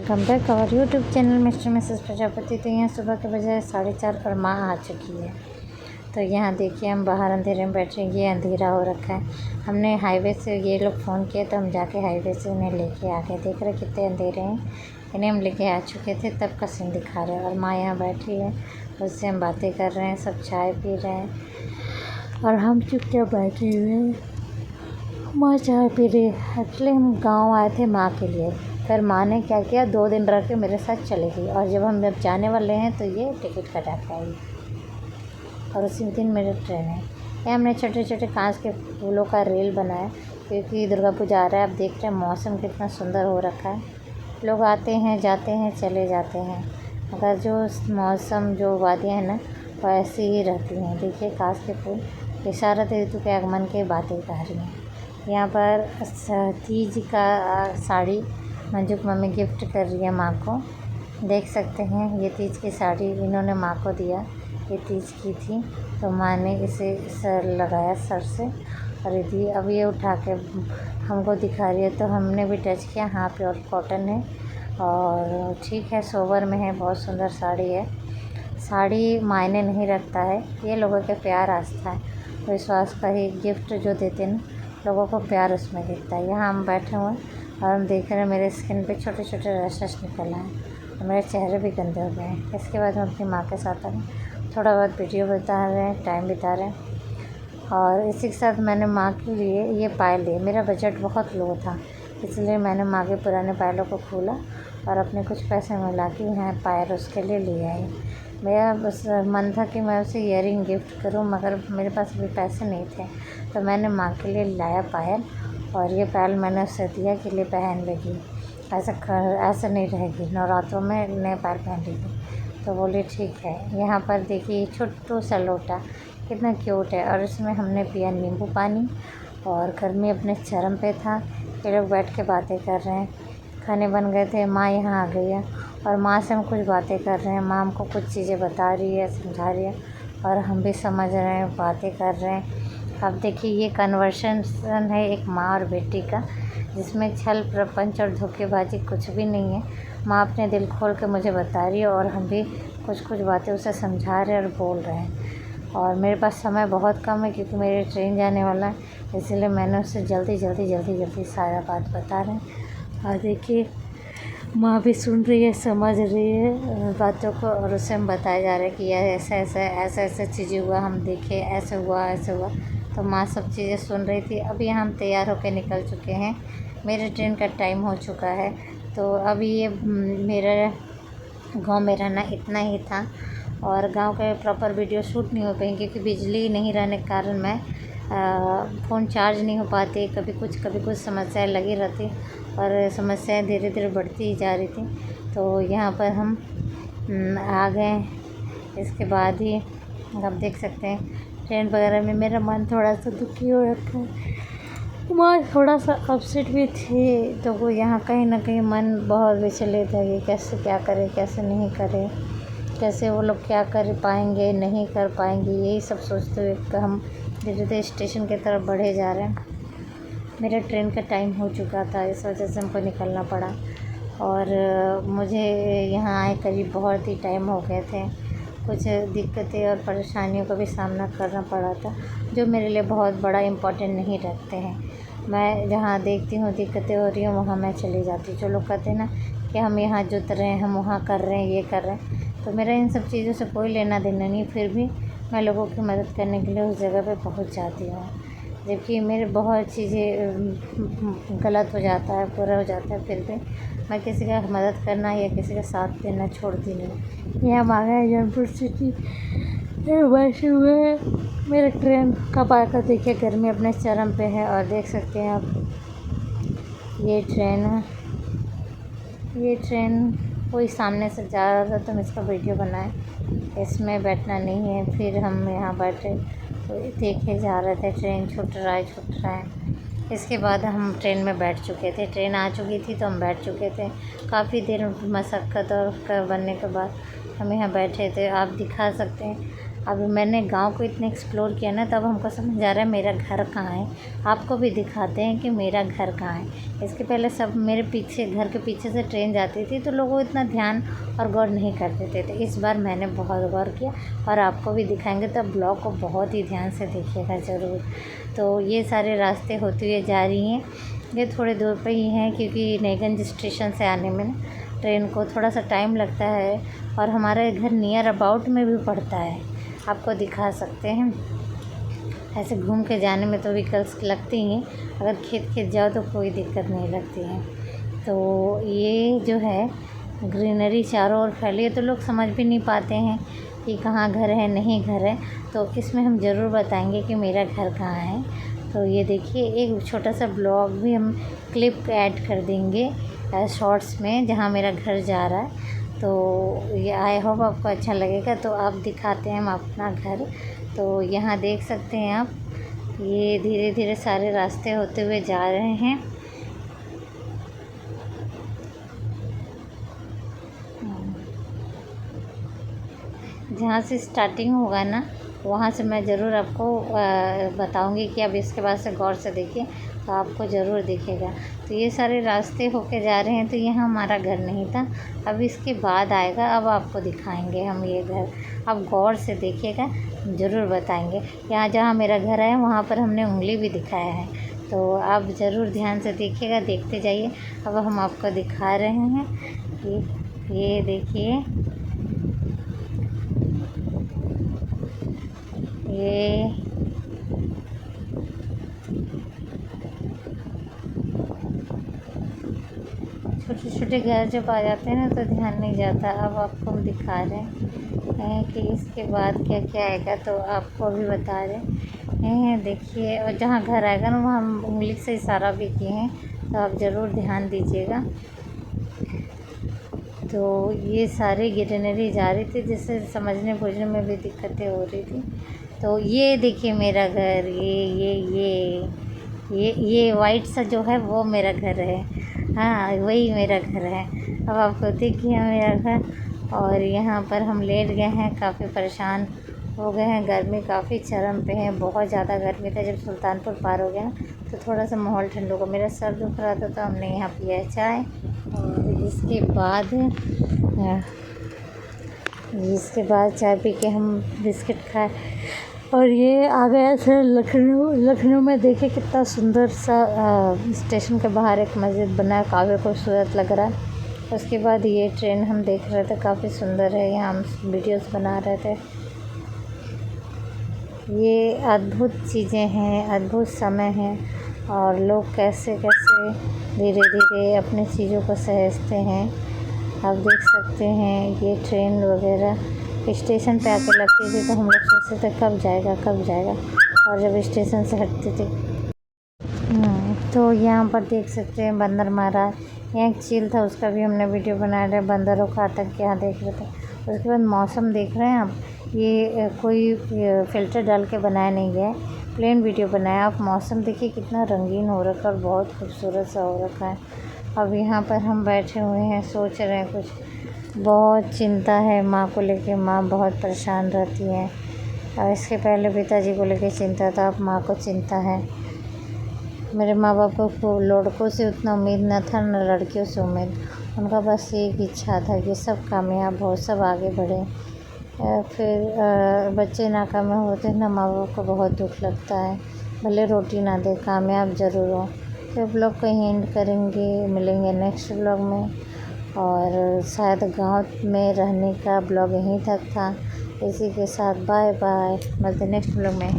Welcome back our YouTube channel Mr Mrs Prajapati. तो यहाँ सुबह के बजाय 4:30 और माँ आ चुकी है। तो यहाँ देखिए हम बाहर अंधेरे में बैठे हैं। ये अंधेरा हो रखा है। हमने हाईवे से ये लोग फ़ोन किया तो हम जाके हाईवे से उन्हें लेके आ गए। देख रहे कितने अंधेरे हैं। इन्हें हम लेके आ चुके थे तब का सीन दिखा रहे हैं। और माँ यहाँ बैठी है, उससे हम बातें कर रहे हैं, सब चाय पी रहे हैं और हम चुपचाप बैठे हुए हैं। माँ चाय पी रही है। एक्चुअली हम गाँव आए थे माँ के लिए। फिर माँ ने क्या किया, 2 दिन रह के मेरे साथ चली गई। और जब हम जाने वाले हैं तो ये टिकट कटा के आई और उसी दिन मेरी ट्रेन है। ये हमने छोटे छोटे कांच के फूलों का रेल बनाया क्योंकि दुर्गा पूजा आ रहा है। आप देख रहे हैं मौसम कितना सुंदर हो रखा है। लोग आते हैं, जाते हैं, चले जाते हैं, मगर जो मौसम, जो वादियाँ हैं ना, वो ऐसी ही रहती हैं। देखिए कांच के फूल इशारा ऋतु के आगमन की बातें कह रही हैं। यहाँ पर तीज का साड़ी मंजू की मम्मी गिफ्ट कर रही है माँ को। देख सकते हैं ये तीज की साड़ी इन्होंने माँ को दिया। ये तीज की थी तो माँ ने इसे सर लगाया सर से और दी। अब ये उठा के हमको दिखा रही है तो हमने भी टच किया। हाँ, प्योर कॉटन है और ठीक है, सोबर में है, बहुत सुंदर साड़ी है। साड़ी मायने नहीं रखता है, ये लोगों के प्यार, आस्था है, विश्वास का ही गिफ्ट जो देते हैं लोगों को, प्यार उसमें दिखता है। यहाँ हम बैठे हुए हैं और हम देख रहे हैं मेरे स्किन पे छोटे छोटे रैशेस निकल आए हैं और मेरे चेहरे भी गंदे हो गए हैं। इसके बाद हम अपनी माँ के साथ आए, थोड़ा बहुत वीडियो बता रहे हैं, टाइम बिता रहे हैं। और इसी के साथ मैंने माँ के लिए ये पायल लिए। मेरा बजट बहुत लो था, इसलिए मैंने माँ के पुराने पायलों को खोला और अपने कुछ पैसे मिला के यहाँ पायल उसके लिए ले आई। मेरा बस मन था कि मैं उसे ईयरिंग गिफ्ट करूं, मगर मेरे पास अभी पैसे नहीं थे तो मैंने माँ के लिए लाया पायल। और ये पायल मैंने उससे दिया कि ले पहन लेगी, ऐसा नहीं रहेगी, नवरात्रों में नए पायल पहन लेगी। तो बोले ठीक है। यहाँ पर देखिए छोटू सा लोटा कितना क्यूट है और इसमें हमने पिया नींबू पानी। और गर्मी अपने चरम पे था। ये लोग बैठ के बातें कर रहे हैं। खाने बन गए थे, माँ यहाँ आ गई है और माँ से हम कुछ बातें कर रहे हैं। माँ हमको कुछ चीज़ें बता रही है, समझा रही है और हम भी समझ रहे हैं, बातें कर रहे हैं। अब देखिए ये कन्वर्सेशन है एक माँ और बेटी का, जिसमें छल, प्रपंच और धोखेबाजी कुछ भी नहीं है। माँ अपने दिल खोल के मुझे बता रही है और हम भी कुछ कुछ बातें उसे समझा रहे हैं और बोल रहे हैं। और मेरे पास समय बहुत कम है क्योंकि मेरी ट्रेन जाने वाला है, इसलिए मैंने उससे जल्दी सारा बात बता रहे हैं। और देखिए माँ भी सुन रही है, समझ रही है बातों को और उसे हम बताए जा रहे हैं कि यह ऐसा चीज़ें हुआ, हम देखे, ऐसे हुआ। तो माँ सब चीज़ें सुन रही थी। अभी हम तैयार होकर निकल चुके हैं, मेरे ट्रेन का टाइम हो चुका है। तो अभी ये मेरा गांव में रहना इतना ही था और गांव के प्रॉपर वीडियो शूट नहीं हो पाएंगे क्योंकि बिजली नहीं रहने के कारण मैं फ़ोन चार्ज नहीं हो पाते। कभी कुछ समस्याएं लगी रहती और समस्याएं धीरे धीरे बढ़ती ही जा रही थी। तो यहाँ पर हम आ गए। इसके बाद ही आप देख सकते हैं ट्रेन वगैरह में मेरा मन थोड़ा सा दुखी हो रखा है। मैं थोड़ा सा अपसेट भी थी, तो वो यहाँ कहीं ना कहीं मन बहुत विचलित है कि कैसे क्या करें, कैसे नहीं करें, कैसे वो लोग क्या कर पाएंगे, नहीं कर पाएंगे, यही सब सोचते हुए हम धीरे धीरे स्टेशन की तरफ बढ़े जा रहे हैं। मेरा ट्रेन का टाइम हो चुका था, इस वजह से हमको निकलना पड़ा और मुझे यहाँ आए करीब बहुत ही टाइम हो गए थे। कुछ दिक्कतें और परेशानियों का भी सामना करना पड़ा था जो मेरे लिए बहुत बड़ा इम्पोर्टेंट नहीं रखते हैं। मैं जहाँ देखती हूँ दिक्कतें हो रही हैं वहाँ मैं चली जाती हूँ। जो लोग कहते हैं ना कि हम यहाँ जुत रहे हैं, हम वहाँ कर रहे हैं, ये कर रहे हैं, तो मेरा इन सब चीज़ों से कोई लेना देना नहीं। फिर भी मैं लोगों की मदद करने के लिए उस जगह पे पहुँच जाती हूँ, जबकि मेरे बहुत चीज़ें गलत हो जाता है, बुरा हो जाता है, फिर भी मैं किसी का मदद करना या किसी का साथ देना छोड़ती नहीं। ये हम आ गए जौनपुर सिटी। वैसे हुए मेरे ट्रेन कब आएगा देखिए, गर्मी अपने चरम पे है। और देख सकते हैं आप ये ट्रेन कोई सामने से जा रहा था तो मैं इसका वीडियो बनाए। इसमें बैठना नहीं है। फिर हम यहाँ बैठे तो देखे जा रहे थे ट्रेन छूट रहा है। इसके बाद हम ट्रेन में बैठ चुके थे, ट्रेन आ चुकी थी तो हम बैठ चुके थे। काफ़ी देर मशक्क़त और बनने के बाद हम यहाँ बैठे थे। आप दिखा सकते हैं अब मैंने गांव को इतने एक्सप्लोर किया ना, तब हमको समझ आ रहा है मेरा घर कहाँ है। आपको भी दिखाते हैं कि मेरा घर कहाँ है। इसके पहले सब मेरे पीछे, घर के पीछे से ट्रेन जाती थी तो लोगों इतना ध्यान और गौर नहीं करते थे। तो इस बार मैंने बहुत गौर किया और आपको भी दिखाएंगे, तब ब्लॉग को बहुत ही ध्यान से देखिएगा ज़रूर। तो ये सारे रास्ते होते हुए जा रही हैं। ये थोड़े दूर पे ही हैं क्योंकि नईगंज स्टेशन से आने में ना ट्रेन को थोड़ा सा टाइम लगता है, और हमारे घर नियर अबाउट में भी पड़ता है। आपको दिखा सकते हैं। ऐसे घूम के जाने में तो व्हीकल्स लगती हैं, अगर खेत खेत जाओ तो कोई दिक्कत नहीं लगती है। तो ये जो है ग्रीनरी चारों ओर फैली है, तो लोग समझ भी नहीं पाते हैं कि कहाँ घर है, नहीं घर है। तो इसमें हम ज़रूर बताएंगे कि मेरा घर कहाँ है। तो ये देखिए, एक छोटा सा ब्लॉग भी हम क्लिप ऐड कर देंगे शॉर्ट्स में, जहाँ मेरा घर जा रहा है। तो ये आई होप आपको अच्छा लगेगा। तो आप दिखाते हैं हम अपना घर। तो यहाँ देख सकते हैं आप, ये धीरे धीरे सारे रास्ते होते हुए जा रहे हैं। जहाँ से स्टार्टिंग होगा ना, वहाँ से मैं ज़रूर आपको बताऊँगी कि अब इसके बाद से गौर से देखिए तो आपको ज़रूर दिखेगा। तो ये सारे रास्ते होके जा रहे हैं। तो यहाँ हमारा घर नहीं था, अब इसके बाद आएगा, अब आपको दिखाएंगे हम ये घर। अब गौर से देखिएगा, ज़रूर बताएंगे। यहाँ जहाँ मेरा घर है वहाँ पर हमने उंगली भी दिखाया है, तो आप ज़रूर ध्यान से देखिएगा, देखते जाइए। अब हम आपको दिखा रहे हैं कि ये देखिए, ये छोटे छोटे घर जब आ जाते हैं ना तो ध्यान नहीं जाता। अब आपको हम दिखा रहे हैं कि इसके बाद क्या क्या आएगा, तो आपको भी बता रहे हैं। देखिए, और जहाँ घर आएगा ना वहाँ हम उंगली से इशारा भी किए हैं, तो आप ज़रूर ध्यान दीजिएगा। तो ये सारी ग्रीनरी जा रही थी, जिससे समझने बूझने में भी दिक्कतें हो रही थी। तो ये देखिए मेरा घर, ये वाइट सा जो है वो मेरा घर है। हाँ, वही मेरा घर है। अब आपको देखिए मेरा घर। और यहाँ पर हम लेट गए हैं, काफ़ी परेशान हो गए हैं, गर्मी काफ़ी चरम पे है, बहुत ज़्यादा गर्मी था। जब सुल्तानपुर पार हो गया ना तो थोड़ा सा माहौल ठंडा होगा। मेरा सर दुख रहा था तो हमने यहाँ पिया चाय, और इसके बाद चाय पी के हम बिस्किट खाए। और ये आ गया सर लखनऊ में। देखिए कितना सुंदर सा स्टेशन के बाहर एक मस्जिद बना है, काफ़ी खूबसूरत लग रहा है। उसके बाद ये ट्रेन हम देख रहे थे, काफ़ी सुंदर है, यहाँ हम वीडियोस बना रहे थे। ये अद्भुत चीज़ें हैं, अद्भुत समय है, और लोग कैसे कैसे धीरे धीरे अपनी चीज़ों को सहेजते हैं। आप देख सकते हैं ये ट्रेन वगैरह स्टेशन पे आके लगती थी तो हम लोग सोचते थे कब जाएगा, और जब स्टेशन से हटती थी। तो यहाँ पर देख सकते हैं बंदर मारा। यहाँ एक चील था, उसका भी हमने वीडियो बना रहे, बंदरों का आतंक यहाँ देख रहे थे। उसके बाद मौसम देख रहे हैं आप, ये कोई फ़िल्टर डाल के बनाया नहीं गया है, प्लेन वीडियो बनाया। आप मौसम देखिए कितना रंगीन हो रखा है और बहुत खूबसूरत सा हो रखा है। अब यहाँ पर हम बैठे हुए हैं, सोच रहे हैं कुछ। बहुत चिंता है माँ को लेके, माँ बहुत परेशान रहती है। और इसके पहले पिताजी को लेके चिंता था, अब माँ को चिंता है। मेरे माँ बाप को लड़कों से उतना उम्मीद न था, न लड़कियों से उम्मीद। उनका बस एक इच्छा था कि सब कामयाब हो, सब आगे बढ़े। फिर बच्चे नाकामयाब होते हैं ना, माँ बाप को बहुत दुख लगता है, भले रोटी ना दे, कामयाब ज़रूर हो। तो ब्लॉग को एंड करेंगे, मिलेंगे नेक्स्ट ब्लॉग में। और शायद गांव में रहने का ब्लॉग यहीं तक था। इसी के साथ बाय बाय, मिलते नेक्स्ट ब्लॉग में।